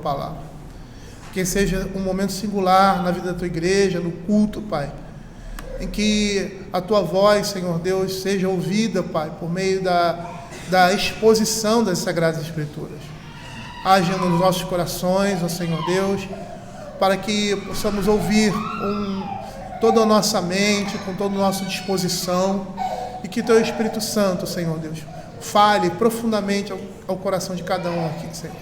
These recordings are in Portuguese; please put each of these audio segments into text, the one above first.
palavra. Que seja um momento singular na vida da tua igreja, no culto, Pai, em que a tua voz, Senhor Deus, seja ouvida, Pai, por meio da exposição das Sagradas Escrituras. Haja nos nossos corações, ó Senhor Deus, para que possamos ouvir com toda a nossa mente, com toda a nossa disposição, e que teu Espírito Santo, Senhor Deus, fale profundamente ao coração de cada um aqui, Senhor,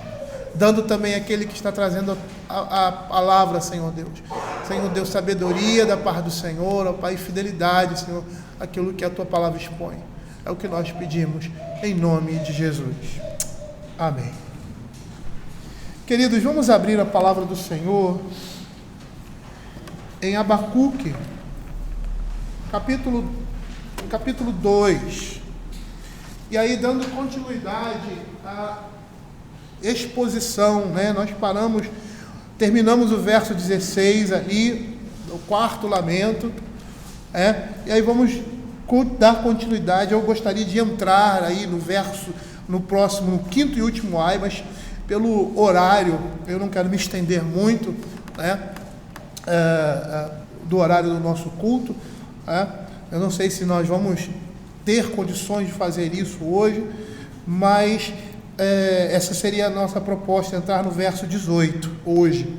dando também àquele que está trazendo a palavra, Senhor Deus, sabedoria da parte do Senhor, ó Pai, fidelidade, Senhor, aquilo que a tua palavra expõe. É o que nós pedimos, em nome de Jesus. Amém. Queridos, vamos abrir a palavra do Senhor em Abacuque, capítulo 2. E aí, dando continuidade à exposição, né? Nós terminamos o verso 16 ali, o quarto lamento, e aí vamos dar continuidade. Eu gostaria de entrar aí no próximo, no quinto e último ai, mas pelo horário, eu não quero me estender muito, do horário do nosso culto, eu não sei se nós vamos ter condições de fazer isso hoje, mas essa seria a nossa proposta, entrar no verso 18 hoje,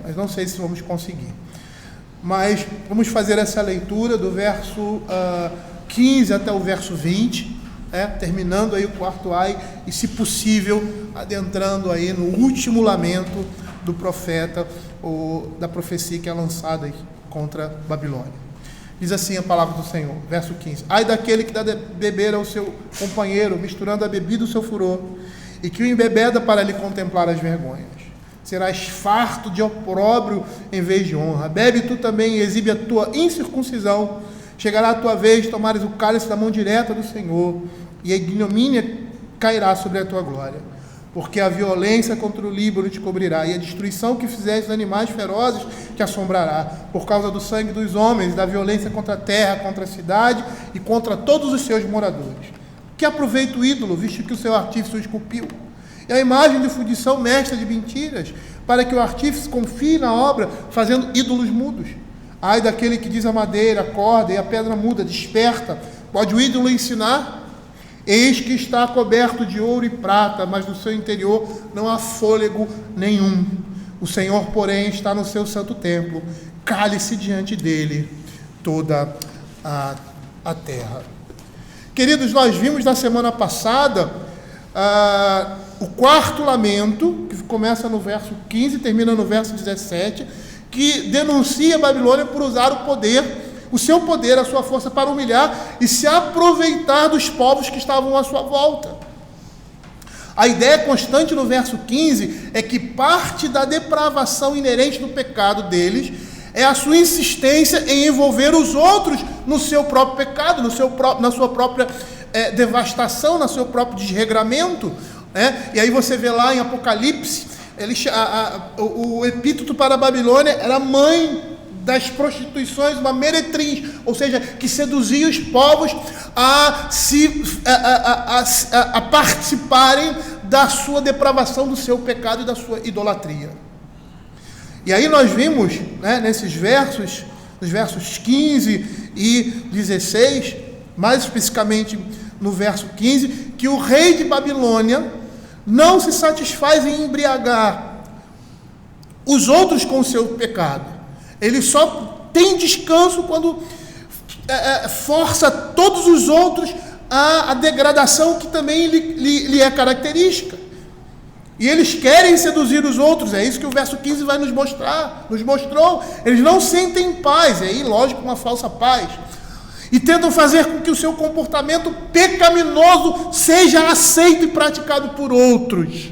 mas não sei se vamos conseguir. Mas vamos fazer essa leitura do verso 15 até o verso 20, terminando aí o quarto ai, e se possível, adentrando aí no último lamento do profeta, ou da profecia que é lançada aí contra Babilônia. Diz assim a palavra do Senhor, verso 15: Ai daquele que dá de beber ao seu companheiro, misturando a bebida o seu furor, e que o embebeda para lhe contemplar as vergonhas. Serás farto de opróbrio em vez de honra. Bebe tu também e exibe a tua incircuncisão. Chegará a tua vez de tomares o cálice da mão direta do Senhor, e a ignomínia cairá sobre a tua glória. Porque a violência contra o Líbano te cobrirá, e a destruição que fizeres dos animais ferozes te assombrará, por causa do sangue dos homens, da violência contra a terra, contra a cidade e contra todos os seus moradores. Que aproveita o ídolo, visto que o seu artífice o esculpiu? E a imagem de fundição mestra de mentiras, para que o artífice confie na obra, fazendo ídolos mudos. Ai daquele que diz a madeira, a corda e a pedra muda, desperta. Pode o ídolo ensinar? Eis que está coberto de ouro e prata, mas no seu interior não há fôlego nenhum. O Senhor, porém, está no seu santo templo. Cale-se diante dele toda a terra. Queridos, nós vimos na semana passada o quarto lamento, que começa no verso 15 e termina no verso 17, que denuncia a Babilônia por usar o seu poder, a sua força para humilhar e se aproveitar dos povos que estavam à sua volta. A ideia constante no verso 15 é que parte da depravação inerente do pecado deles é a sua insistência em envolver os outros no seu próprio pecado, na sua própria devastação, no seu próprio desregramento. E aí você vê lá em Apocalipse, o epíteto para a Babilônia era mãe das prostituições, uma meretriz, ou seja, que seduzia os povos a participarem da sua depravação, do seu pecado e da sua idolatria. E aí nós vimos, nesses versos, nos versos 15 e 16, mais especificamente no verso 15, que o rei de Babilônia não se satisfaz em embriagar os outros com o seu pecado. Ele só tem descanso quando força todos os outros à degradação que também lhe é característica. E eles querem seduzir os outros, é isso que o verso 15 vai nos mostrou. Eles não sentem paz, e aí, lógico, uma falsa paz. E tentam fazer com que o seu comportamento pecaminoso seja aceito e praticado por outros,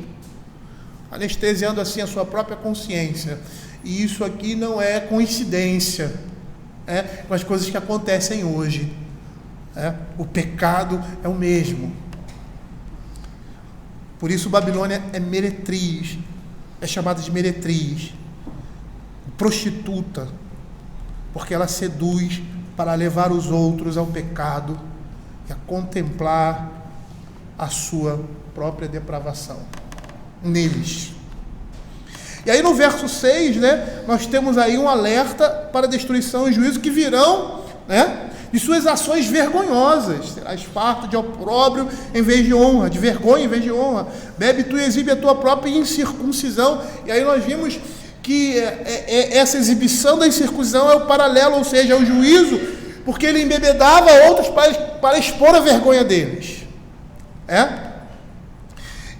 anestesiando assim a sua própria consciência. E isso aqui não é coincidência com as coisas que acontecem hoje. O pecado é o mesmo. Por isso Babilônia é meretriz, é chamada de meretriz, prostituta, porque ela seduz para levar os outros ao pecado e a contemplar a sua própria depravação neles. E aí no verso 6, né, nós temos aí um alerta para destruição e juízo que virão, né, de suas ações vergonhosas. Serás farto de opróbrio em vez de honra, de vergonha em vez de honra. Bebe tu e exibe a tua própria incircuncisão. E aí nós vimos que essa exibição da incircuncisão é o paralelo, ou seja, é o juízo, porque ele embebedava outros para expor a vergonha deles.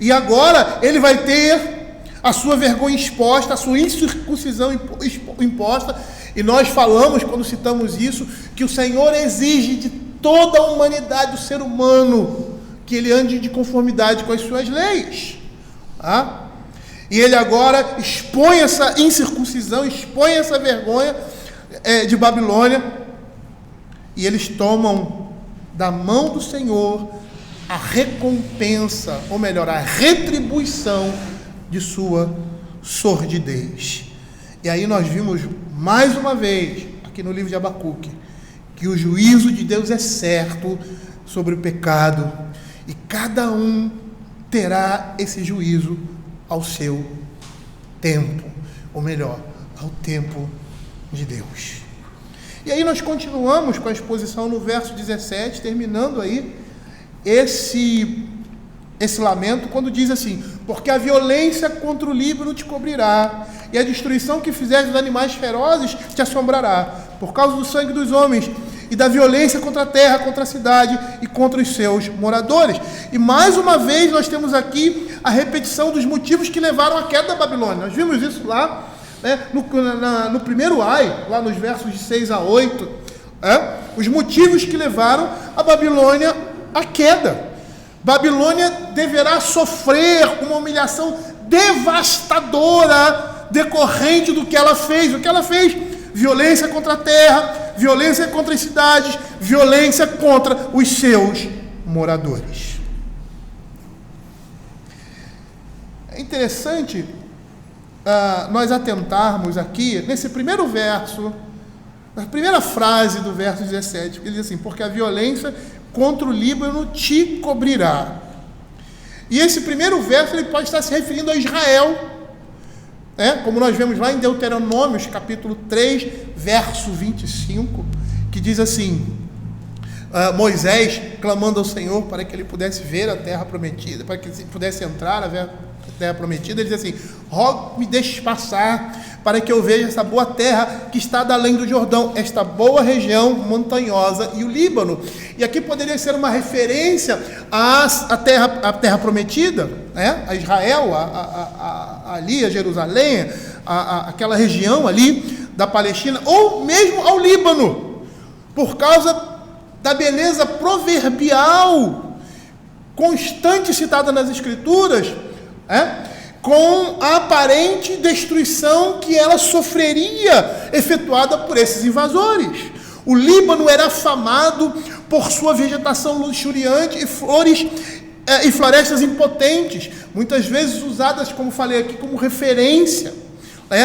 E agora ele vai ter a sua vergonha exposta, a sua incircuncisão imposta. E nós falamos, quando citamos isso, que o Senhor exige de toda a humanidade, do ser humano, que ele ande de conformidade com as suas leis. E ele agora expõe essa incircuncisão, expõe essa vergonha de Babilônia, e eles tomam da mão do Senhor a recompensa, ou melhor, a retribuição de sua sordidez. E aí nós vimos mais uma vez, aqui no livro de Abacuque, que o juízo de Deus é certo sobre o pecado, e cada um terá esse juízo ao seu tempo, ou melhor, ao tempo de Deus. E aí nós continuamos com a exposição no verso 17, terminando aí esse lamento, quando diz assim: porque a violência contra o Líbano te cobrirá, e a destruição que fizeres dos animais ferozes te assombrará, por causa do sangue dos homens, e da violência contra a terra, contra a cidade e contra os seus moradores. E mais uma vez nós temos aqui a repetição dos motivos que levaram à queda da Babilônia. Nós vimos isso lá, né, no primeiro ai, lá nos versos de 6 a 8, os motivos que levaram a Babilônia à queda. Babilônia deverá sofrer uma humilhação devastadora decorrente do que ela fez. O que ela fez? Violência contra a terra, violência contra as cidades, violência contra os seus moradores. É interessante nós atentarmos aqui nesse primeiro verso, na primeira frase do verso 17, que ele diz assim: porque a violência contra o Líbano te cobrirá. E esse primeiro verso ele pode estar se referindo a Israel, como nós vemos lá em Deuteronômios, capítulo 3, verso 25, que diz assim: Moisés clamando ao Senhor para que ele pudesse ver a terra prometida, para que ele pudesse entrar na terra prometida, ele diz assim: rogo-me deixes passar, para que eu veja essa boa terra que está da além do Jordão, esta boa região montanhosa e o Líbano. E aqui poderia ser uma referência à terra prometida, a Israel, ali a Jerusalém, aquela região ali da Palestina, ou mesmo ao Líbano, por causa da beleza proverbial constante citada nas Escrituras, com a aparente destruição que ela sofreria efetuada por esses invasores. O Líbano era afamado por sua vegetação luxuriante e flores e florestas impotentes, muitas vezes usadas, como falei aqui, como referência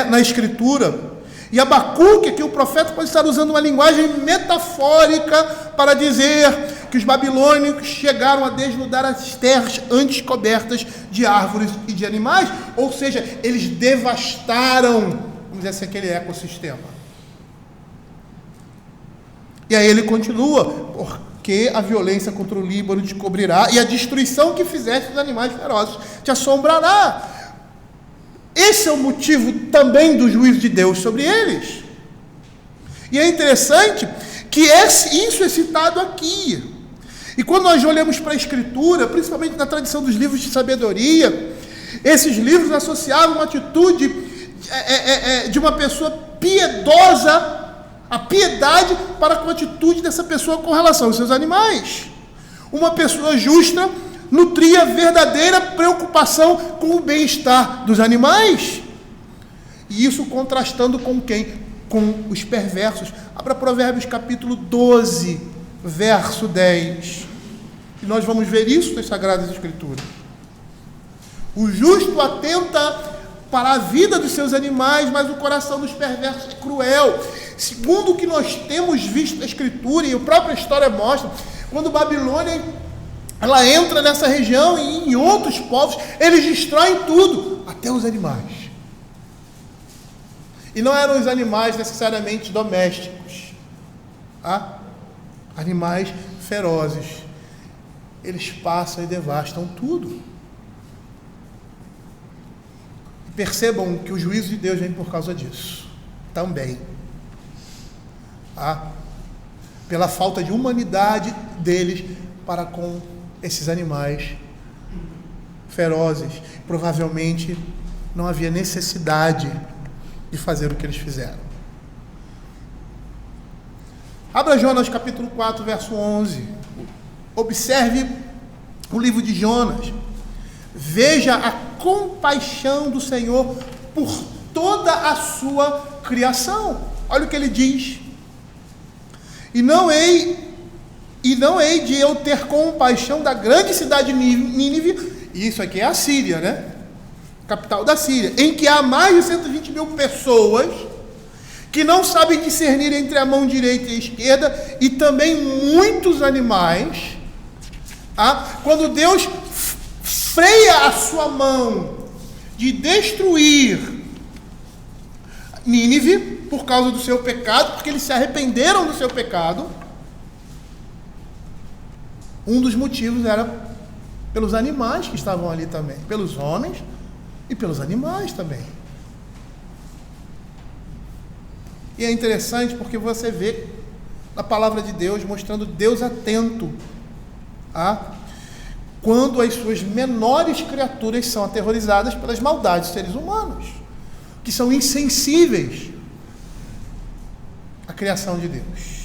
na Escritura. E Abacuque, que o profeta pode estar usando uma linguagem metafórica para dizer que os babilônicos chegaram a desnudar as terras antes cobertas de árvores e de animais, ou seja, eles devastaram, vamos dizer assim, aquele ecossistema. E aí ele continua: porque a violência contra o Líbano te cobrirá, e a destruição que fizeste dos animais ferozes te assombrará. Esse é o motivo também do juízo de Deus sobre eles. E é interessante que isso é citado aqui. E quando nós olhamos para a Escritura, principalmente na tradição dos livros de sabedoria, esses livros associavam uma atitude de uma pessoa piedosa, a piedade para com a atitude dessa pessoa com relação aos seus animais. Uma pessoa justa nutria verdadeira preocupação com o bem-estar dos animais. E isso contrastando com quem? Com os perversos. Abra Provérbios capítulo 12, verso 10. E nós vamos ver isso nas Sagradas Escrituras. O justo atenta para a vida dos seus animais, mas o coração dos perversos é cruel. Segundo o que nós temos visto na Escritura, e a própria história mostra, quando Babilônia ela entra nessa região e em outros povos, eles destroem tudo, até os animais. E não eram os animais necessariamente domésticos, tá? Animais ferozes. Eles passam e devastam tudo. E percebam que o juízo de Deus vem por causa disso também, tá? Pela falta de humanidade deles para com esses animais ferozes. Provavelmente não havia necessidade de fazer o que eles fizeram. Abra Jonas capítulo 4, verso 11. Observe o livro de Jonas. Veja a compaixão do Senhor por toda a sua criação. Olha o que ele diz. E não hei de eu ter compaixão da grande cidade de Nínive, e isso aqui é a Síria, né? Capital da Síria, em que há mais de 120 mil pessoas que não sabem discernir entre a mão direita e a esquerda, e também muitos animais. Quando Deus freia a sua mão de destruir Nínive por causa do seu pecado, porque eles se arrependeram do seu pecado, um dos motivos era pelos animais que estavam ali também, pelos homens e pelos animais também. E é interessante porque você vê na palavra de Deus mostrando Deus atento quando as suas menores criaturas são aterrorizadas pelas maldades dos seres humanos, que são insensíveis à criação de Deus.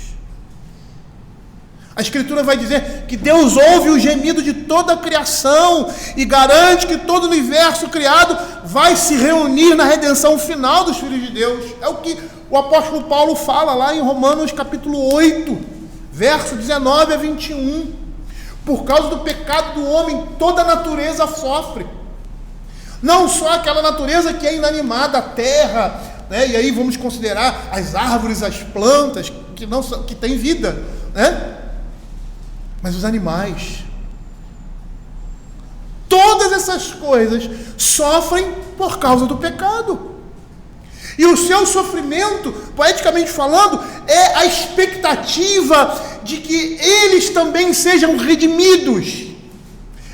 A Escritura vai dizer que Deus ouve o gemido de toda a criação e garante que todo o universo criado vai se reunir na redenção final dos filhos de Deus. É o que o apóstolo Paulo fala lá em Romanos capítulo 8, verso 19 a 21. Por causa do pecado do homem, toda a natureza sofre. Não só aquela natureza que é inanimada, a terra, né? E aí vamos considerar as árvores, as plantas, que têm vida, né? Mas os animais, todas essas coisas sofrem por causa do pecado. E o seu sofrimento, poeticamente falando, é a expectativa de que eles também sejam redimidos.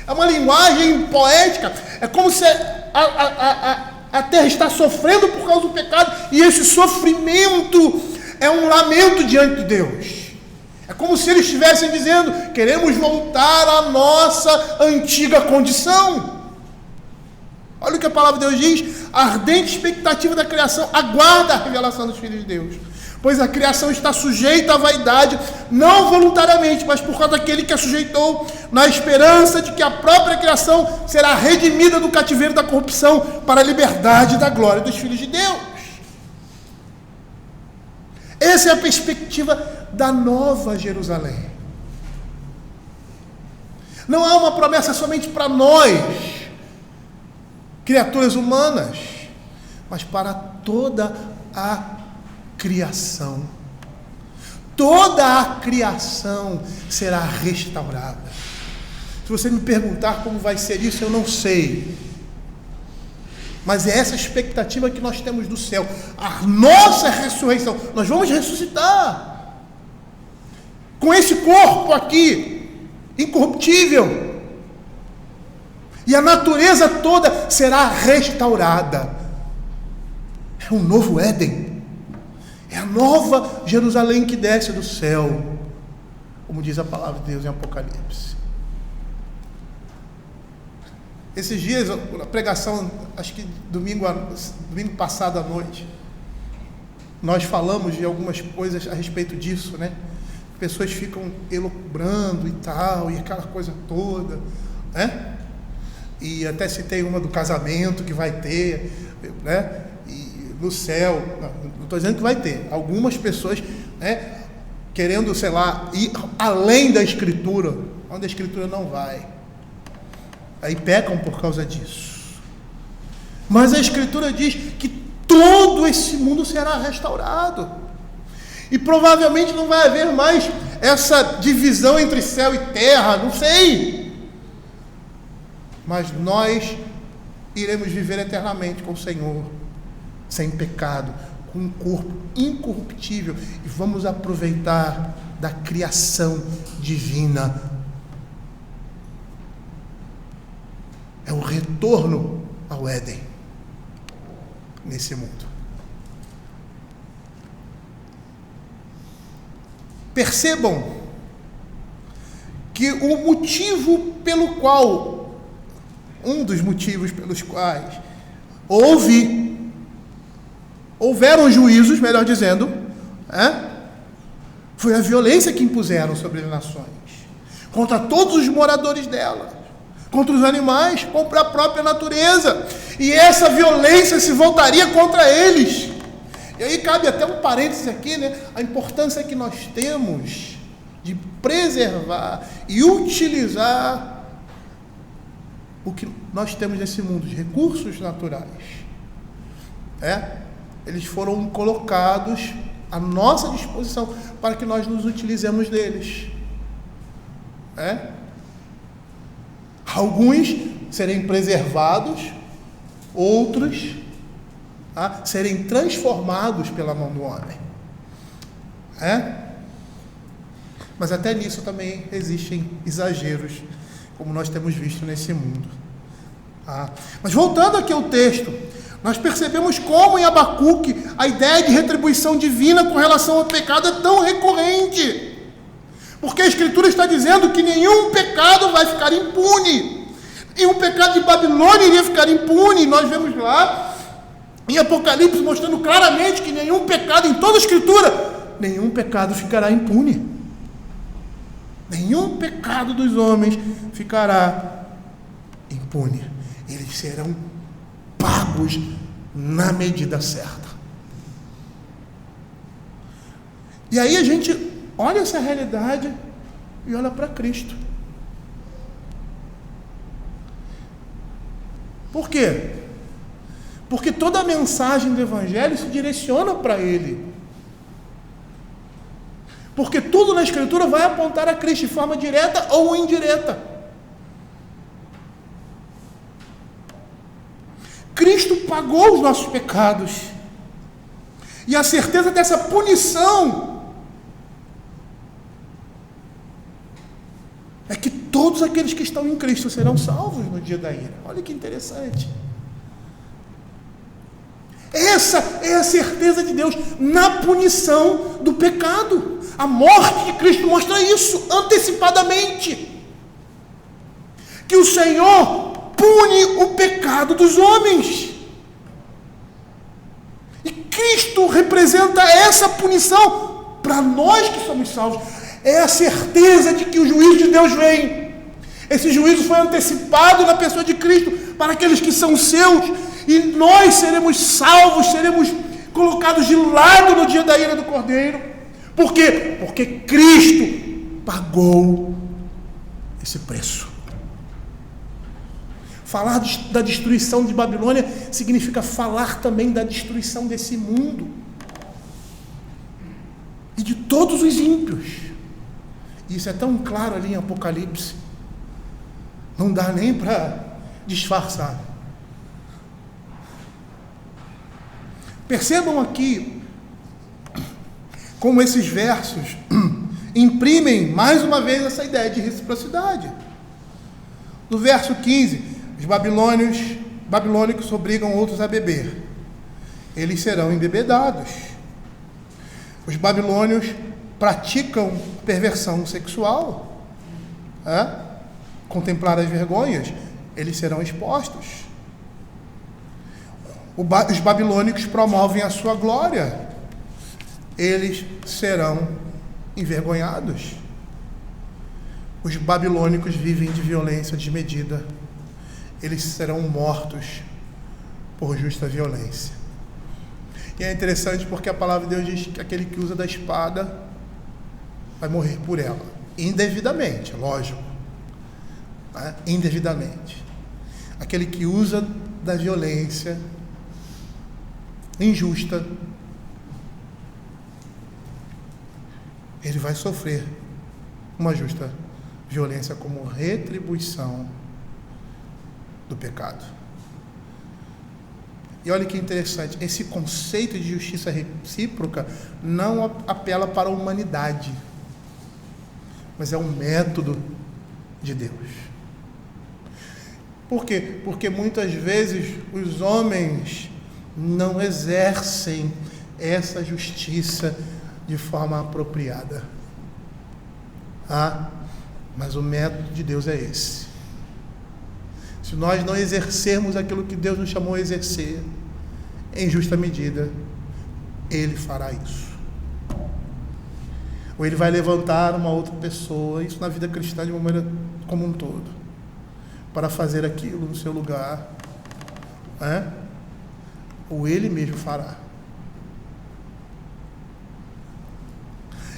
É uma linguagem poética, é como se a terra está sofrendo por causa do pecado, e esse sofrimento é um lamento diante de Deus. É como se eles estivessem dizendo: queremos voltar à nossa antiga condição. Olha o que a palavra de Deus diz: a ardente expectativa da criação aguarda a revelação dos filhos de Deus, pois a criação está sujeita à vaidade, não voluntariamente, mas por causa daquele que a sujeitou, na esperança de que a própria criação será redimida do cativeiro da corrupção para a liberdade da glória dos filhos de Deus. Essa é a perspectiva da nova Jerusalém. Não há uma promessa somente para nós, criaturas humanas, mas para toda a criação. Toda a criação será restaurada. Se você me perguntar como vai ser isso, eu não sei. Mas é essa expectativa que nós temos do céu. A nossa ressurreição. Nós vamos ressuscitar. Com esse corpo aqui, incorruptível. E a natureza toda será restaurada. É um novo Éden. É a nova Jerusalém que desce do céu. Como diz a palavra de Deus em Apocalipse. Esses dias, a pregação, acho que domingo passado à noite, nós falamos de algumas coisas a respeito disso, né? Pessoas ficam elucubrando e tal, e aquela coisa toda, né? E até citei uma do casamento que vai ter, né? E no céu, não estou dizendo que vai ter, algumas pessoas, né? Querendo, sei lá, ir além da Escritura, onde a Escritura não vai. Aí pecam por causa disso. Mas a Escritura diz que todo esse mundo será restaurado. E provavelmente não vai haver mais essa divisão entre céu e terra, não sei. Mas nós iremos viver eternamente com o Senhor, sem pecado, com um corpo incorruptível e vamos aproveitar da criação divina. É o retorno ao Éden nesse mundo. Percebam que o motivo pelo qual, um dos motivos pelos quais houveram juízos, melhor dizendo, foi a violência que impuseram sobre as nações, contra todos os moradores delas, contra os animais, contra a própria natureza, e essa violência se voltaria contra eles. E aí cabe até um parênteses aqui, né? A importância que nós temos de preservar e utilizar o que nós temos nesse mundo, os recursos naturais. Eles foram colocados à nossa disposição para que nós nos utilizemos deles. Alguns serem preservados, outros serem transformados pela mão do homem. Mas até nisso também existem exageros, como nós temos visto nesse mundo. Mas voltando aqui ao texto, nós percebemos como em Abacuque a ideia de retribuição divina com relação ao pecado é tão recorrente. Porque a Escritura está dizendo que nenhum pecado vai ficar impune. E o pecado de Babilônia iria ficar impune. Nós vemos lá em Apocalipse mostrando claramente que nenhum pecado, em toda a Escritura, nenhum pecado ficará impune. Nenhum pecado dos homens ficará impune. Eles serão pagos na medida certa. E aí a gente olha essa realidade e olha para Cristo. Por quê? Porque toda a mensagem do Evangelho se direciona para Ele. Porque tudo na Escritura vai apontar a Cristo de forma direta ou indireta. Cristo pagou os nossos pecados. E a certeza dessa punição é que todos aqueles que estão em Cristo serão salvos no dia da ira. Olha que interessante. Essa é a certeza de Deus na punição do pecado. A morte de Cristo mostra isso antecipadamente. Que o Senhor pune o pecado dos homens. E Cristo representa essa punição para nós que somos salvos. É a certeza de que o juízo de Deus vem. Esse juízo foi antecipado na pessoa de Cristo para aqueles que são seus. E nós seremos salvos, seremos colocados de lado no dia da ira do Cordeiro. Por quê? Porque Cristo pagou esse preço. Falar da destruição de Babilônia significa falar também da destruição desse mundo. E de todos os ímpios. Isso é tão claro ali em Apocalipse. Não dá nem para disfarçar. Percebam aqui como esses versos imprimem mais uma vez essa ideia de reciprocidade. No verso 15, os babilônicos obrigam outros a beber. Eles serão embebedados. Os babilônios praticam perversão sexual. Contemplar as vergonhas, eles serão expostos. Os babilônicos promovem a sua glória. Eles serão envergonhados. Os babilônicos vivem de violência desmedida. Eles serão mortos por justa violência. E é interessante porque a palavra de Deus diz que aquele que usa da espada vai morrer por ela. Indevidamente, lógico. Indevidamente. Aquele que usa da violência injusta, ele vai sofrer uma justa violência como retribuição do pecado. E olha que interessante, esse conceito de justiça recíproca não apela para a humanidade, mas é um método de Deus. Por quê? Porque muitas vezes os homens não exercem essa justiça de forma apropriada. Mas o método de Deus é esse. Se nós não exercermos aquilo que Deus nos chamou a exercer, em justa medida, Ele fará isso. Ou Ele vai levantar uma outra pessoa, isso na vida cristã de uma maneira como um todo, para fazer aquilo no seu lugar, ou Ele mesmo fará.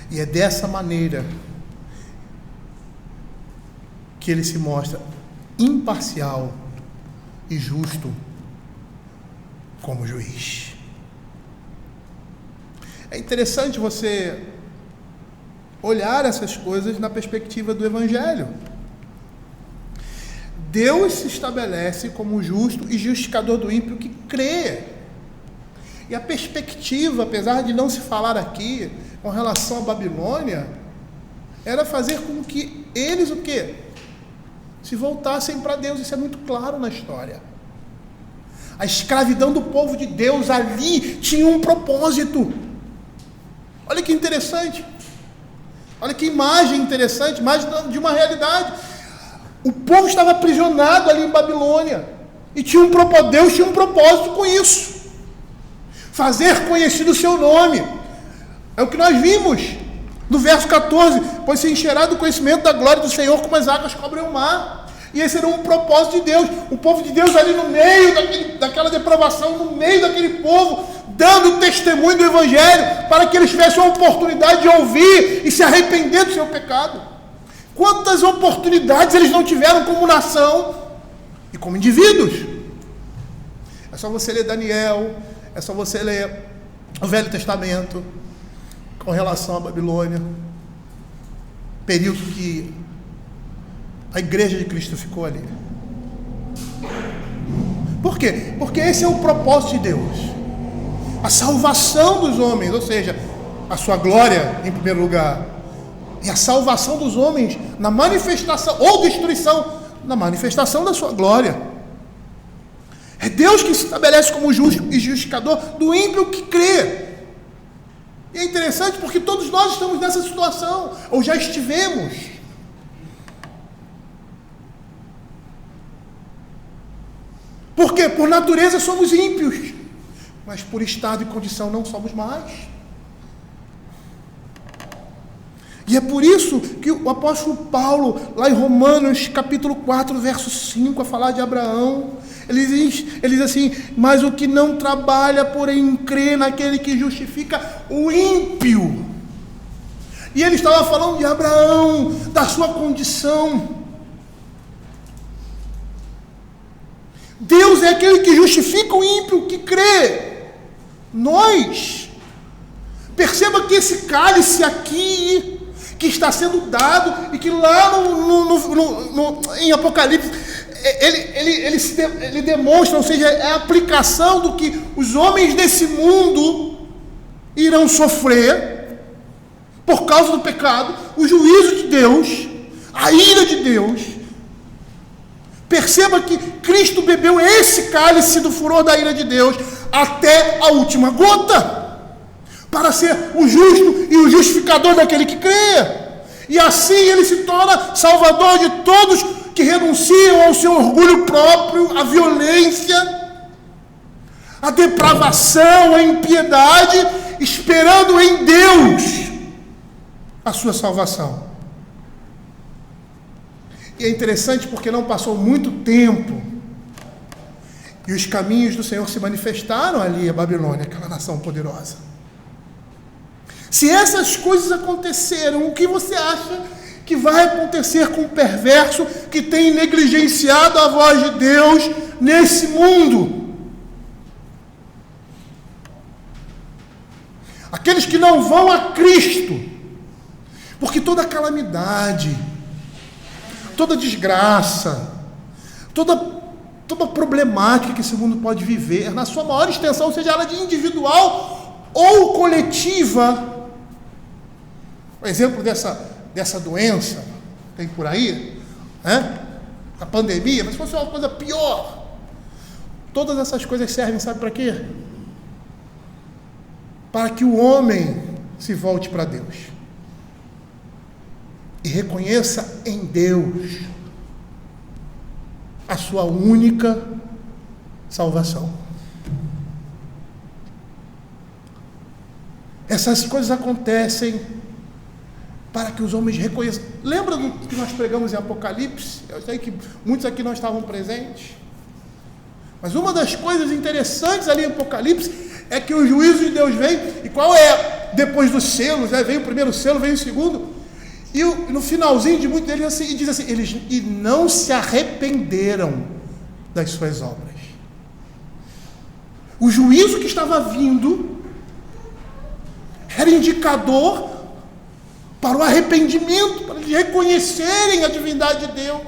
E é dessa maneira que Ele se mostra imparcial e justo como juiz. É interessante você olhar essas coisas na perspectiva do Evangelho. Deus se estabelece como justo e justificador do ímpio que crê. E a perspectiva, apesar de não se falar aqui com relação à Babilônia, era fazer com que eles o quê? Se voltassem para Deus. Isso é muito claro na história. A escravidão do povo de Deus ali tinha um propósito. Olha que interessante. Olha que imagem interessante, imagem de uma realidade. O povo estava aprisionado ali em Babilônia. E tinha Deus tinha um propósito com isso. Fazer conhecido o seu nome. É o que nós vimos no verso 14. Pois se encherá do conhecimento da glória do Senhor como as águas cobrem o mar. E esse era um propósito de Deus. O povo de Deus ali no meio daquela depravação, no meio daquele povo, dando testemunho do Evangelho, para que eles tivessem a oportunidade de ouvir e se arrepender do seu pecado. Quantas oportunidades eles não tiveram como nação e como indivíduos? É só você ler Daniel, é só você ler o Velho Testamento com relação à Babilônia, período que a igreja de Cristo ficou ali. Por quê? Porque esse é o propósito de Deus. A salvação dos homens, ou seja, a sua glória em primeiro lugar, e a salvação dos homens na manifestação, ou destruição, na manifestação da sua glória. É Deus que se estabelece como justo e justificador do ímpio que crê. E é interessante porque todos nós estamos nessa situação, ou já estivemos. Por quê? Por natureza somos ímpios, mas por estado e condição não somos mais. E é por isso que o apóstolo Paulo, lá em Romanos capítulo 4, verso 5, a falar de Abraão, ele diz assim: mas o que não trabalha, porém crê naquele que justifica o ímpio. E ele estava falando de Abraão, da sua condição. Deus é aquele que justifica o ímpio que crê. Nós. Perceba que esse cálice aqui, que está sendo dado, e que lá em Apocalipse, ele demonstra, ou seja, é a aplicação do que os homens desse mundo irão sofrer por causa do pecado, o juízo de Deus, a ira de Deus. Perceba que Cristo bebeu esse cálice do furor da ira de Deus até a última gota, para ser o justo e o justificador daquele que crê. E assim ele se torna salvador de todos que renunciam ao seu orgulho próprio, à violência, à depravação, à impiedade, esperando em Deus a sua salvação. E é interessante porque não passou muito tempo e os caminhos do Senhor se manifestaram ali a Babilônia, aquela nação poderosa. Se essas coisas aconteceram, o que você acha que vai acontecer com o perverso que tem negligenciado a voz de Deus nesse mundo? Aqueles que não vão a Cristo, porque toda calamidade, toda desgraça, todo toda problemática que esse mundo pode viver, na sua maior extensão, seja ela de individual ou coletiva. O exemplo dessa doença, tem por aí, né? A pandemia, mas se fosse uma coisa pior, todas essas coisas servem, sabe para quê? Para que o homem se volte para Deus e reconheça em Deus a sua única salvação. Essas coisas acontecem para que os homens reconheçam. Lembra do que nós pregamos em Apocalipse? Eu sei que muitos aqui não estavam presentes, mas uma das coisas interessantes ali em Apocalipse é que o juízo de Deus vem, e qual é? Depois dos selos, né? Vem o primeiro selo, vem o segundo, e no finalzinho de muitos deles diz assim, eles não se arrependeram das suas obras. O juízo que estava vindo era indicador para o arrependimento, para eles reconhecerem a divindade de Deus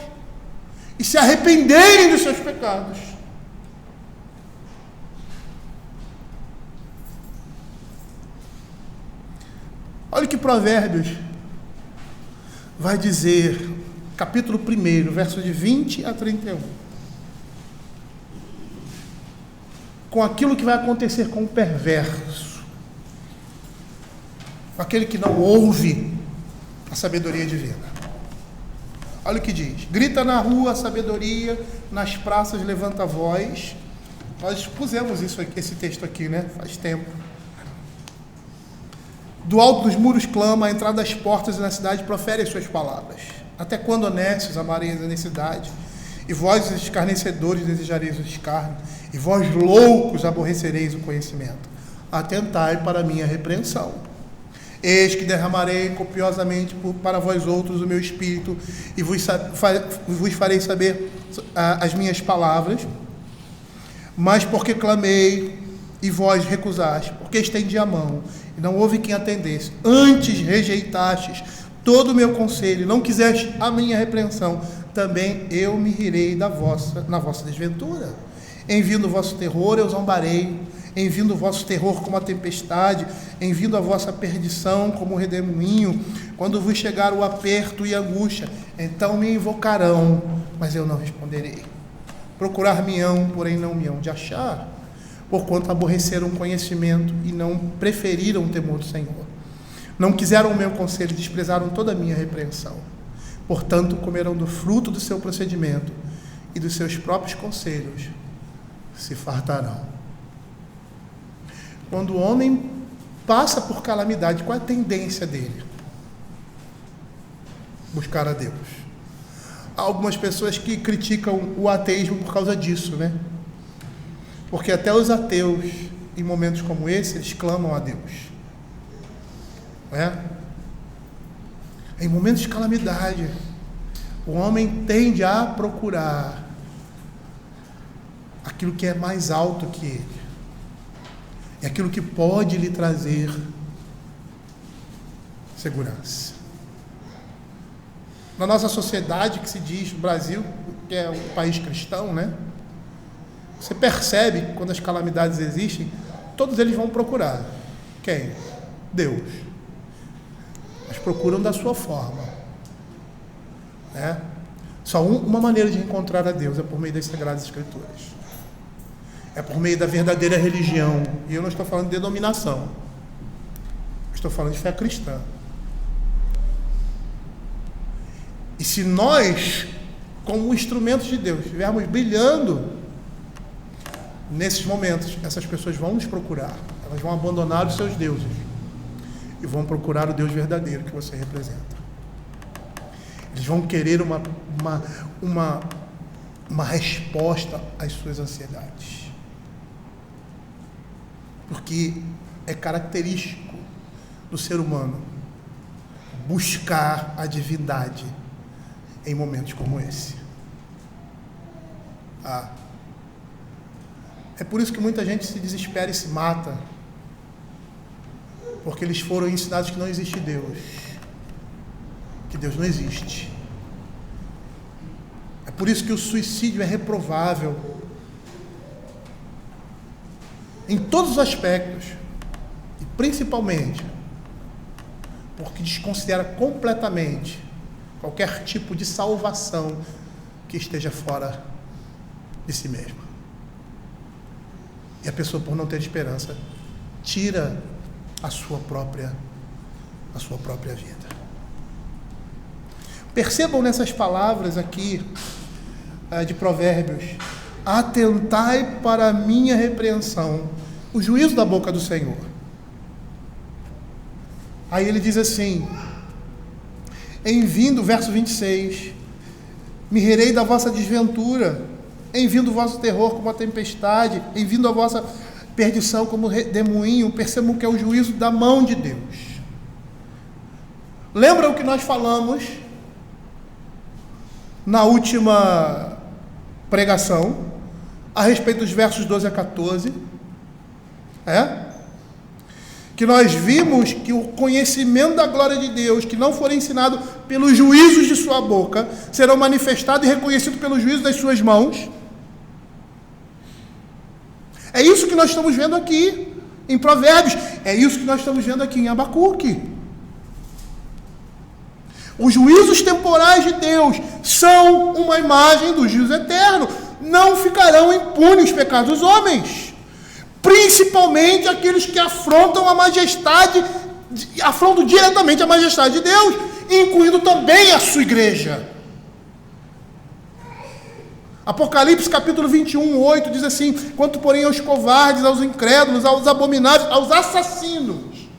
e se arrependerem dos seus pecados. Olha o que Provérbios vai dizer, capítulo 1, versos de 20 a 31. Com aquilo que vai acontecer com o perverso, com aquele que não ouve a sabedoria divina. Olha o que diz: grita na rua a sabedoria, nas praças levanta a voz. Nós pusemos esse texto aqui, né? Faz tempo. Do alto dos muros clama, à entrada das portas e na cidade profere as suas palavras. Até quando, honestos, amareis a necessidade? E vós, os escarnecedores, desejareis o escárnio? E vós, loucos, aborrecereis o conhecimento? Atentai para a minha repreensão. Eis que derramarei copiosamente para vós outros o meu espírito, e vos farei saber as minhas palavras. Mas porque clamei, e vós recusastes, porque estendi a mão, e não houve quem atendesse, antes rejeitastes todo o meu conselho, não quiseste a minha repreensão, também eu me rirei na vossa desventura. Em vindo o vosso terror, eu zombarei, em vindo o vosso terror como a tempestade, em vindo a vossa perdição como o redemoinho, quando vos chegar o aperto e a angústia, então me invocarão, mas eu não responderei. Procurar-me-ão, porém não me hão de achar, porquanto aborreceram o conhecimento e não preferiram o temor do Senhor. Não quiseram o meu conselho e desprezaram toda a minha repreensão. Portanto, comerão do fruto do seu procedimento e dos seus próprios conselhos se fartarão. Quando o homem passa por calamidade, qual é a tendência dele? Buscar a Deus. Há algumas pessoas que criticam o ateísmo por causa disso, né? Porque até os ateus, em momentos como esse, eles clamam a Deus. Não é? Em momentos de calamidade, o homem tende a procurar aquilo que é mais alto que ele. É aquilo que pode lhe trazer segurança. Na nossa sociedade, que se diz Brasil, que é um país cristão, né? Você percebe que quando as calamidades existem, todos eles vão procurar. Quem? Deus. Mas procuram da sua forma. Né? Só uma maneira de encontrar a Deus é por meio das Sagradas Escrituras. É por meio da verdadeira religião. E eu não estou falando de denominação. Estou falando de fé cristã. E se nós, como instrumentos de Deus, estivermos brilhando nesses momentos, essas pessoas vão nos procurar. Elas vão abandonar os seus deuses e vão procurar o Deus verdadeiro que você representa. Eles vão querer uma resposta às suas ansiedades. Porque é característico do ser humano buscar a divindade em momentos como esse. É por isso que muita gente se desespera e se mata, porque eles foram ensinados que não existe Deus, que Deus não existe. É por isso que o suicídio é reprovável, em todos os aspectos, e principalmente porque desconsidera completamente qualquer tipo de salvação que esteja fora de si mesma. E a pessoa, por não ter esperança, tira a sua própria vida. Percebam nessas palavras aqui de Provérbios: atentai para a minha repreensão, o juízo da boca do Senhor. Aí ele diz assim, em vindo, verso 26, me rirei da vossa desventura, em vindo o vosso terror como a tempestade, em vindo a vossa perdição como demoinho. Percebam que é o juízo da mão de Deus. Lembra o que nós falamos na última pregação a respeito dos versos 12 a 14? Que nós vimos que o conhecimento da glória de Deus, que não for ensinado pelos juízos de sua boca, serão manifestado e reconhecido pelo juízo das suas mãos. É isso que nós estamos vendo aqui em Provérbios. É isso que nós estamos vendo aqui em Abacuque. Os juízos temporais de Deus são uma imagem do juízo eterno. Não ficarão impunes os pecados dos homens, principalmente aqueles que afrontam diretamente a majestade de Deus, incluindo também a sua igreja. Apocalipse capítulo 21, 8 diz assim: quanto porém aos covardes, aos incrédulos, aos abomináveis, aos assassinos,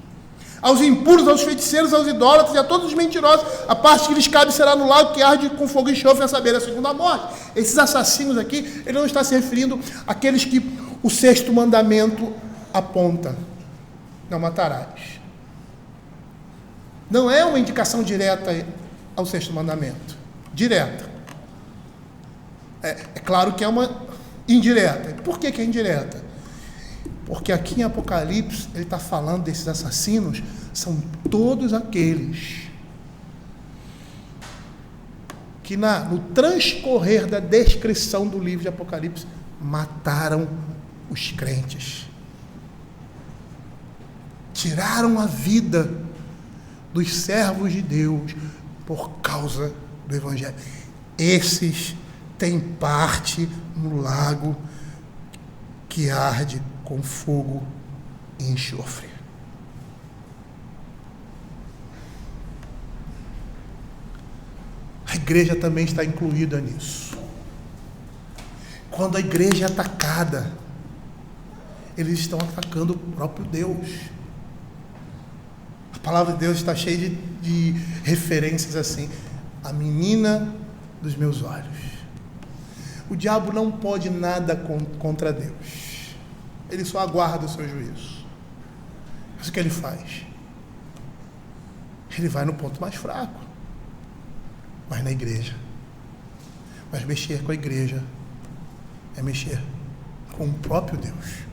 aos impuros, aos feiticeiros, aos idólatras e a todos os mentirosos, a parte que lhes cabe será no lago que arde com fogo e enxofre, a saber, a segunda morte. Esses assassinos aqui, ele não está se referindo àqueles que o sexto mandamento aponta: não matarás. Não é uma indicação direta ao sexto mandamento. Direta. É claro que é uma indireta. Por que é indireta? Porque aqui em Apocalipse, ele está falando desses assassinos, são todos aqueles que no transcorrer da descrição do livro de Apocalipse, mataram os crentes. Tiraram a vida dos servos de Deus por causa do Evangelho. Esses têm parte no lago que arde com fogo e enxofre. A igreja também está incluída nisso. Quando a igreja é atacada, eles estão atacando o próprio Deus. A palavra de Deus está cheia de referências assim: a menina dos meus olhos. O diabo não pode nada contra Deus. Ele só aguarda o seu juízo. Mas o que ele faz? Ele vai no ponto mais fraco. Mas na igreja. Mas mexer com a igreja é mexer com o próprio Deus.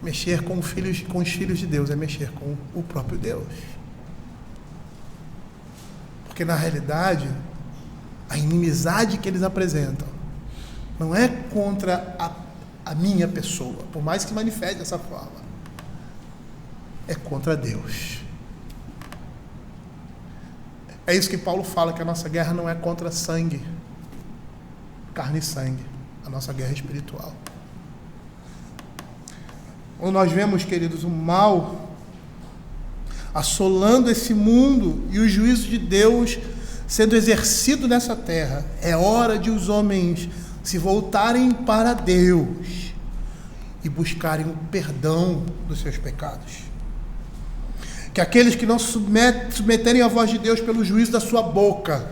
Mexer com os filhos de Deus é mexer com o próprio Deus. Porque na realidade, a inimizade que eles apresentam não é contra a minha pessoa, por mais que manifeste dessa forma, é contra Deus. É isso que Paulo fala, que a nossa guerra não é contra sangue, carne e sangue, a nossa guerra é espiritual. Quando nós vemos, queridos, o mal assolando esse mundo e o juízo de Deus sendo exercido nessa terra, é hora de os homens se voltarem para Deus e buscarem o perdão dos seus pecados. Que aqueles que não submeterem a voz de Deus pelo juízo da sua boca,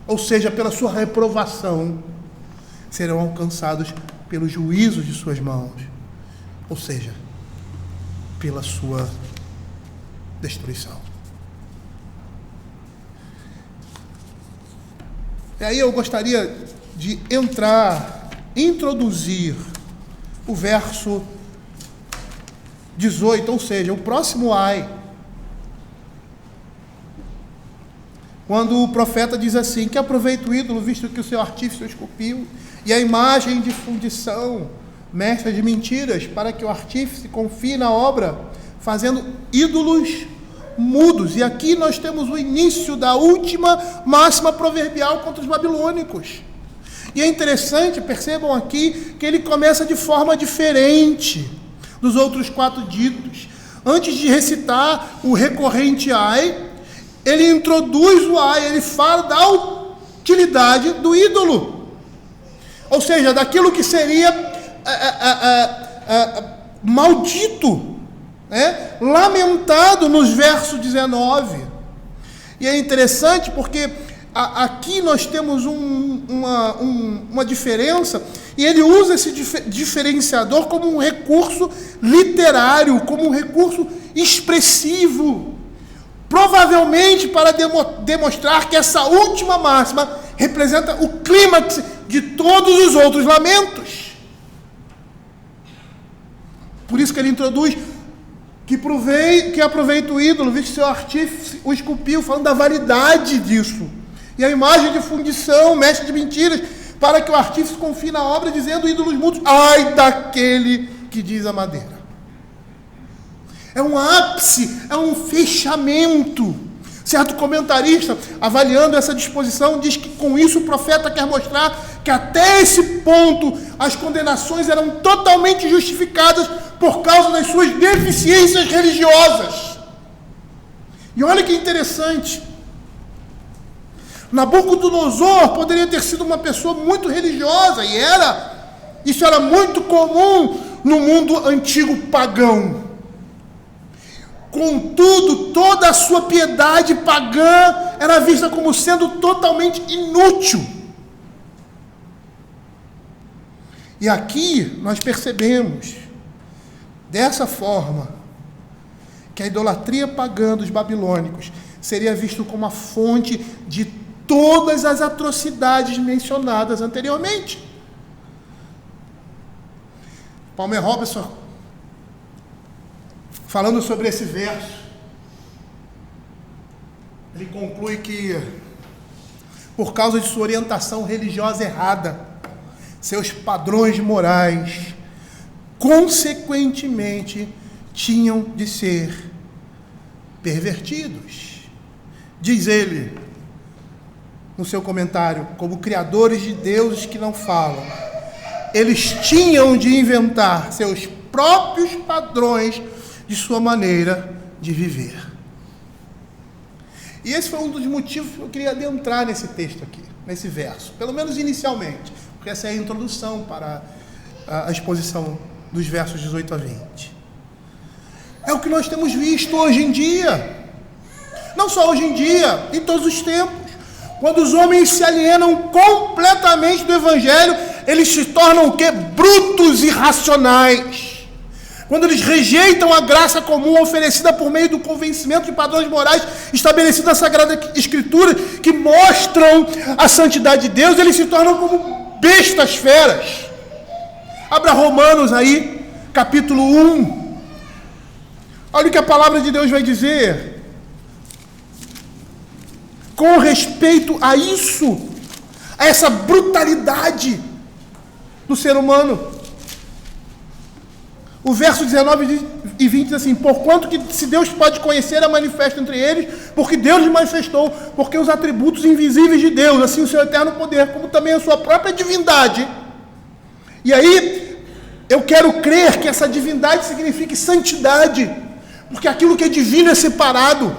ou seja, pela sua reprovação, serão alcançados pelo juízo de suas mãos, ou seja, pela sua destruição. E aí eu gostaria de introduzir o verso 18, ou seja, o próximo ai. Quando o profeta diz assim: que aproveita o ídolo, visto que o seu artífice o esculpiu, e a imagem de fundição mestre de mentiras, para que o artífice confie na obra, fazendo ídolos mudos. E aqui nós temos o início da última máxima proverbial contra os babilônicos. E é interessante, percebam aqui, que ele começa de forma diferente dos outros 4 ditos. Antes de recitar o recorrente ai, ele introduz o ai, ele fala da utilidade do ídolo. Ou seja, daquilo que seria maldito, lamentado nos versos 19. E é interessante porque aqui nós temos uma diferença, e ele usa esse diferenciador como um recurso literário, como um recurso expressivo, provavelmente para demonstrar que essa última máxima representa o clímax de todos os outros lamentos. Por isso que ele introduz que aproveita o ídolo, visto que seu artífice o esculpiu, falando da validade disso. E a imagem de fundição, mestre de mentiras, para que o artífice confie na obra, dizendo ídolos mudos, ai daquele que diz a madeira. É um ápice, é um fechamento. Certo comentarista, avaliando essa disposição, diz que com isso o profeta quer mostrar que até esse ponto as condenações eram totalmente justificadas por causa das suas deficiências religiosas. E olha que interessante. Nabucodonosor poderia ter sido uma pessoa muito religiosa, e isso era muito comum no mundo antigo pagão. Contudo, toda a sua piedade pagã era vista como sendo totalmente inútil. E aqui nós percebemos, dessa forma, que a idolatria pagã dos babilônicos seria vista como a fonte de todas as atrocidades mencionadas anteriormente. Palmer Robertson, falando sobre esse verso, ele conclui que, por causa de sua orientação religiosa errada, seus padrões morais, consequentemente, tinham de ser pervertidos. Diz ele, no seu comentário, como criadores de deuses que não falam, eles tinham de inventar seus próprios padrões de sua maneira de viver. E esse foi um dos motivos que eu queria adentrar nesse texto aqui, nesse verso, pelo menos inicialmente, porque essa é a introdução para a exposição dos versos 18 a 20. É o que nós temos visto hoje em dia, não só hoje em dia, em todos os tempos. Quando os homens se alienam completamente do Evangelho, eles se tornam o quê? Brutos e irracionais. Quando eles rejeitam a graça comum oferecida por meio do convencimento de padrões morais estabelecidos na Sagrada Escritura, que mostram a santidade de Deus, eles se tornam como bestas feras. Abra Romanos aí, capítulo 1. Olha o que a palavra de Deus vai dizer com respeito a isso, a essa brutalidade do ser humano. O verso 19 e 20 diz assim: porquanto que se Deus pode conhecer, é manifesto entre eles, porque Deus lhe manifestou, porque os atributos invisíveis de Deus, assim o seu eterno poder, como também a sua própria divindade. E aí, eu quero crer que essa divindade signifique santidade, porque aquilo que é divino é separado,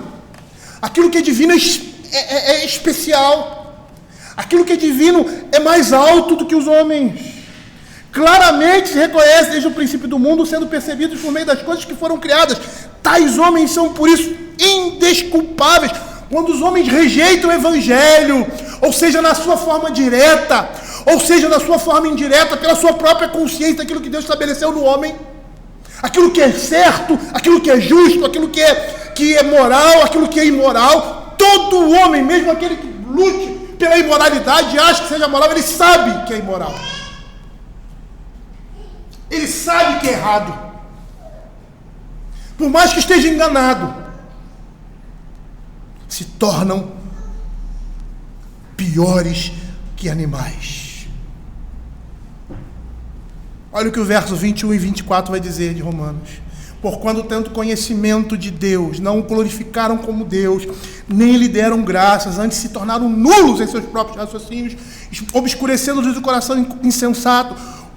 aquilo que é divino é especial, aquilo que é divino é mais alto do que os homens. Claramente se reconhece desde o princípio do mundo, sendo percebidos por meio das coisas que foram criadas. Tais homens são, por isso, indesculpáveis. Quando os homens rejeitam o Evangelho, ou seja, na sua forma direta, ou seja, na sua forma indireta, pela sua própria consciência daquilo que Deus estabeleceu no homem, aquilo que é certo, aquilo que é justo, aquilo que é moral, aquilo que é imoral, todo homem, mesmo aquele que lute pela imoralidade e acha que seja moral, ele sabe que é imoral. Ele sabe que é errado. Por mais que esteja enganado, se tornam piores que animais. Olha o que o verso 21 e 24 vai dizer de Romanos. Porquanto tanto conhecimento de Deus, não o glorificaram como Deus, nem lhe deram graças, antes se tornaram nulos em seus próprios raciocínios, obscurecendo-lhes o coração insensato,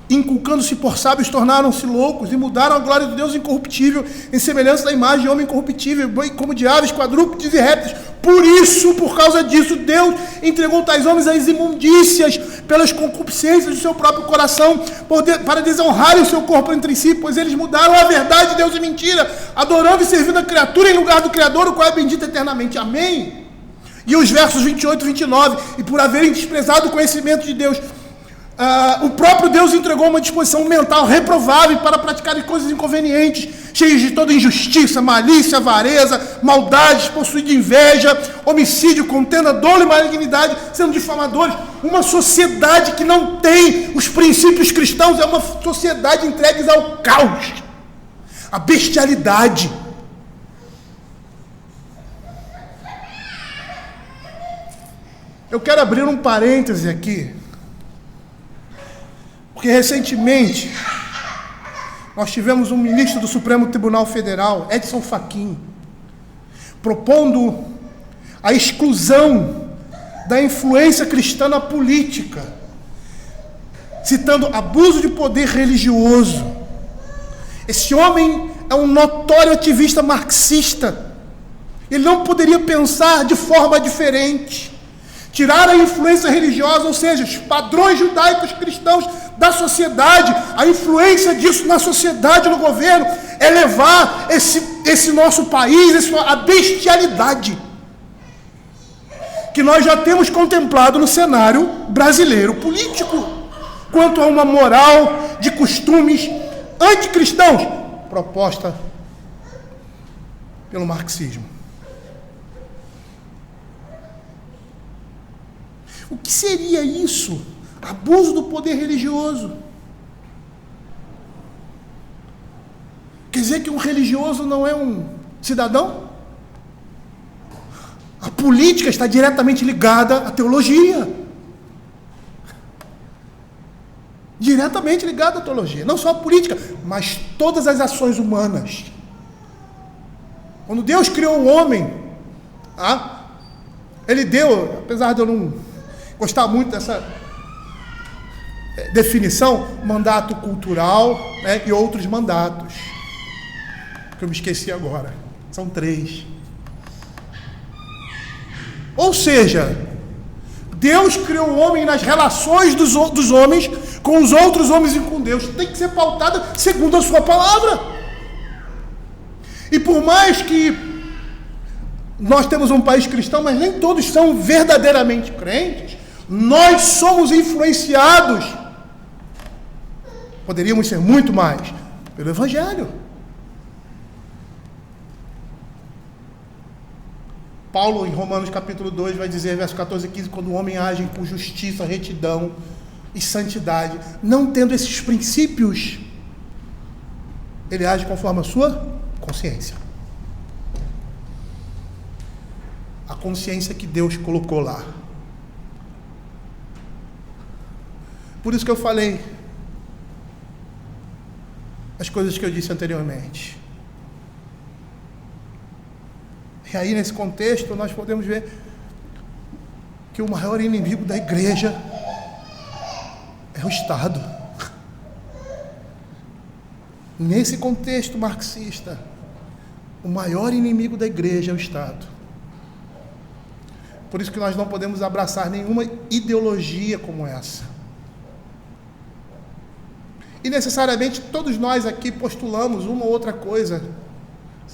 inculcando-se por sábios, tornaram-se loucos e mudaram a glória de Deus incorruptível em semelhança da imagem de homem incorruptível, como de aves, quadrúpedes e répteis. Por isso, por causa disso, Deus entregou tais homens às imundícias pelas concupiscências do seu próprio coração, para desonrarem o seu corpo entre si, pois eles mudaram a verdade de Deus em mentira, adorando e servindo a criatura em lugar do Criador, o qual é bendito eternamente. Amém? E os versos 28 e 29, e por haverem desprezado o conhecimento de Deus, o próprio Deus entregou uma disposição mental reprovável para praticar coisas inconvenientes, cheias de toda injustiça, malícia, avareza, maldades, possuídos de inveja, homicídio, contenda, dolo e malignidade, sendo difamadores. Uma sociedade que não tem os princípios cristãos é uma sociedade entregue ao caos, à bestialidade. Eu quero abrir um parêntese aqui, porque recentemente nós tivemos um ministro do Supremo Tribunal Federal, Edson Fachin, propondo a exclusão da influência cristã na política, citando abuso de poder religioso. Esse homem é um notório ativista marxista. Ele não poderia pensar de forma diferente. Tirar a influência religiosa, ou seja, os padrões judaicos cristãos da sociedade, a influência disso na sociedade, no governo, é levar esse nosso país à bestialidade que nós já temos contemplado no cenário brasileiro político, quanto a uma moral de costumes anticristãos proposta pelo marxismo. O que seria isso? Abuso do poder religioso. Quer dizer que um religioso não é um cidadão? A política está diretamente ligada à teologia. Diretamente ligada à teologia. Não só a política, mas todas as ações humanas. Quando Deus criou o homem, Ele deu, apesar de eu não gostar muito dessa definição, mandato cultural, né, e outros mandatos, que eu me esqueci agora. São 3. Ou seja, Deus criou o homem nas relações dos homens com os outros homens e com Deus. Tem que ser pautada segundo a sua palavra. E por mais que nós temos um país cristão, mas nem todos são verdadeiramente crentes, nós somos influenciados, poderíamos ser muito mais, pelo Evangelho. Paulo, em Romanos capítulo 2, vai dizer, verso 14 e 15, quando o homem age com justiça, retidão e santidade, não tendo esses princípios, ele age conforme a sua consciência. A consciência que Deus colocou lá. Por isso que eu falei as coisas que eu disse anteriormente. E aí, nesse contexto, nós podemos ver que o maior inimigo da igreja é o Estado. Nesse contexto marxista, o maior inimigo da igreja é o Estado. Por isso que nós não podemos abraçar nenhuma ideologia como essa. E necessariamente todos nós aqui postulamos uma ou outra coisa,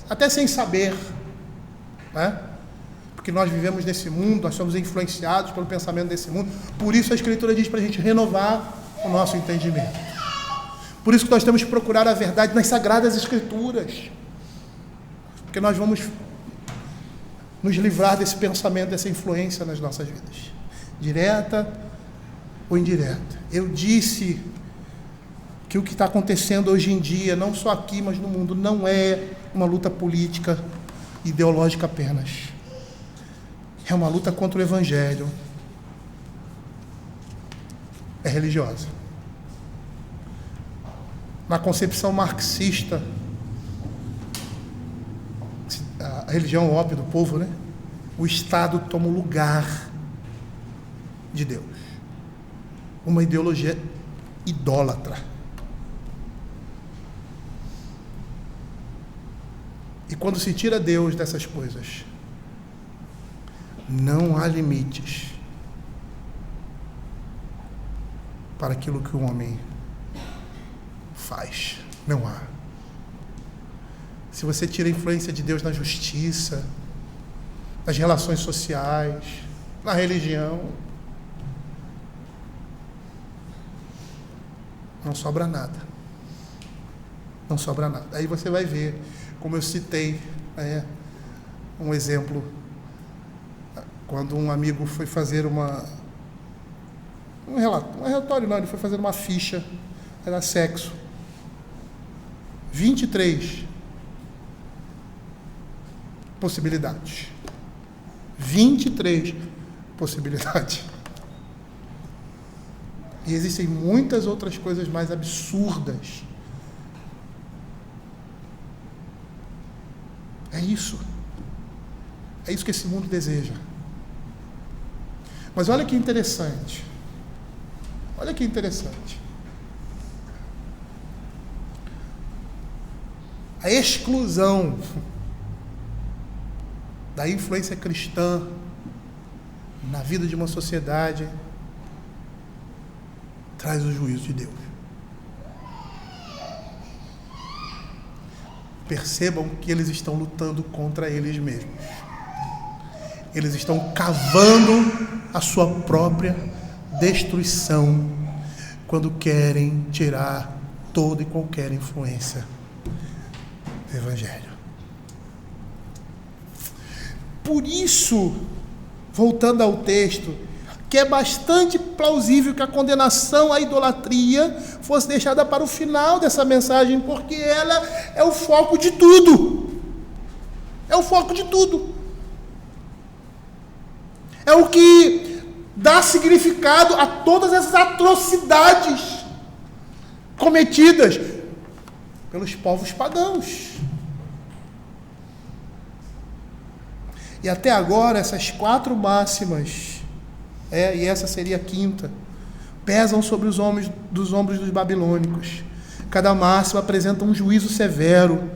até sem saber, né? Porque nós vivemos nesse mundo, nós somos influenciados pelo pensamento desse mundo. Por isso a Escritura diz para a gente renovar o nosso entendimento. Por isso que nós temos que procurar a verdade nas Sagradas Escrituras, porque nós vamos nos livrar desse pensamento, dessa influência nas nossas vidas, direta ou indireta. Eu disse que o que está acontecendo hoje em dia, não só aqui, mas no mundo, não é uma luta política, ideológica apenas. É uma luta contra o Evangelho. É religiosa. Na concepção marxista, a religião ópio do povo, né? O Estado toma o lugar de Deus. Uma ideologia idólatra. E quando se tira Deus dessas coisas, não há limites para aquilo que o homem faz. Não há. Se você tira a influência de Deus na justiça, nas relações sociais, na religião, não sobra nada. Não sobra nada. Aí você vai ver, como eu citei, um exemplo, quando um amigo foi fazer um relatório, não, ele foi fazer uma ficha, era sexo. 23 possibilidades. 23 possibilidades. E existem muitas outras coisas mais absurdas. É isso. É isso que esse mundo deseja. Mas olha que interessante. Olha que interessante. A exclusão da influência cristã na vida de uma sociedade traz o juízo de Deus. Percebam que eles estão lutando contra eles mesmos. Eles estão cavando a sua própria destruição quando querem tirar toda e qualquer influência do Evangelho. Por isso, voltando ao texto, que é bastante plausível que a condenação à idolatria fosse deixada para o final dessa mensagem, porque ela é o foco de tudo. É o foco de tudo. É o que dá significado a todas essas atrocidades cometidas pelos povos pagãos. E até agora, essas 4 máximas, e essa seria a 5ª, pesam sobre os ombros dos babilônicos. Cada máxima apresenta um juízo severo.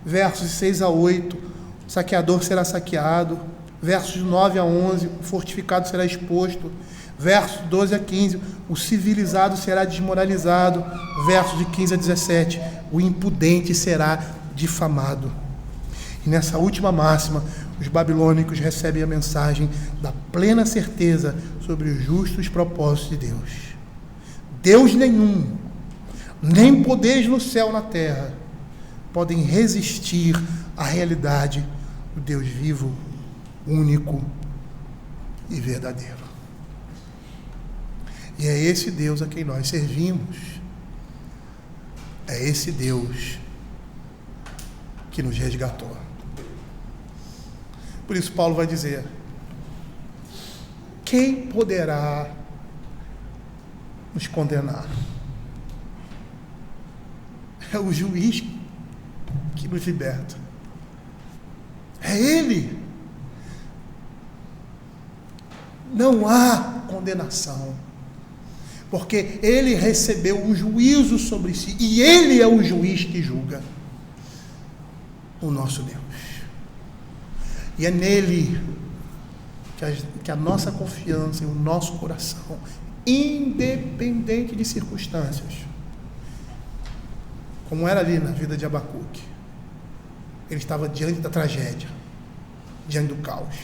Versos 6 a 8, o saqueador será saqueado. Versos 9 a 11, o fortificado será exposto. Versos 12 a 15, o civilizado será desmoralizado. Versos de 15 a 17, o impudente será difamado. E nessa última máxima, os babilônicos recebem a mensagem da plena certeza sobre os justos propósitos de Deus. Deus nenhum, nem poderes no céu ou na terra, podem resistir à realidade do Deus vivo, único e verdadeiro. E é esse Deus a quem nós servimos. É esse Deus que nos resgatou. Por isso Paulo vai dizer: quem poderá nos condenar? É o juiz que nos liberta. É Ele. Não há condenação, porque Ele recebeu um juízo sobre si, e Ele é o juiz que julga, o nosso Deus. E é nele que a nossa confiança e o nosso coração, independente de circunstâncias, como era ali na vida de Abacuque, ele estava diante da tragédia, diante do caos.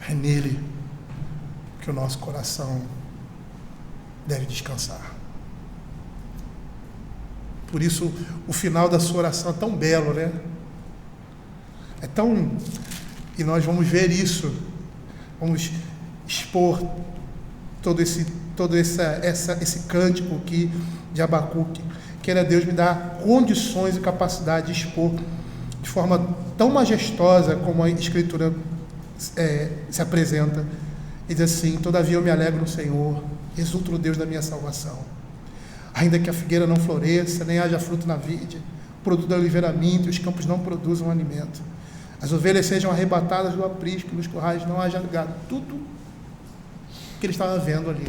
É nele que o nosso coração deve descansar. Por isso, o final da sua oração é tão belo, né? É tão... E nós vamos ver isso. Vamos expor todo esse cântico aqui de Abacuque. Queira Deus me dar condições e capacidade de expor de forma tão majestosa como a Escritura se apresenta. E diz assim: todavia eu me alegro no Senhor, exulto no Deus da minha salvação. Ainda que a figueira não floresça, nem haja fruto na vide, o produto da oliveira minta, e os campos não produzam alimento. As ovelhas sejam arrebatadas do aprisco, nos currais não haja gado. Tudo que ele estava vendo ali,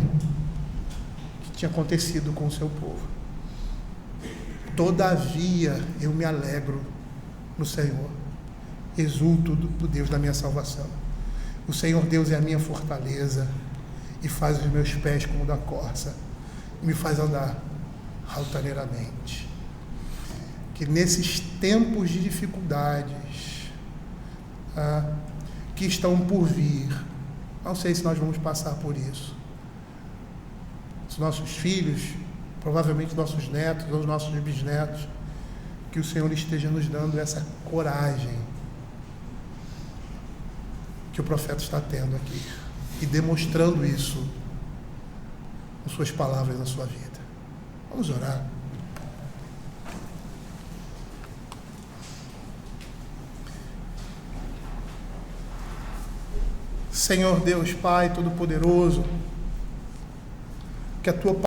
que tinha acontecido com o seu povo. Todavia, eu me alegro no Senhor, exulto do Deus da minha salvação. O Senhor Deus é a minha fortaleza, e faz os meus pés como da corça, e me faz andar altaneiramente. Que nesses tempos de dificuldades que estão por vir, não sei se nós vamos passar por isso, os nossos filhos, provavelmente nossos netos ou os nossos bisnetos, que o Senhor esteja nos dando essa coragem que o profeta está tendo aqui e demonstrando isso com suas palavras na sua vida. Vamos orar. Senhor Deus Pai Todo-Poderoso, que a tua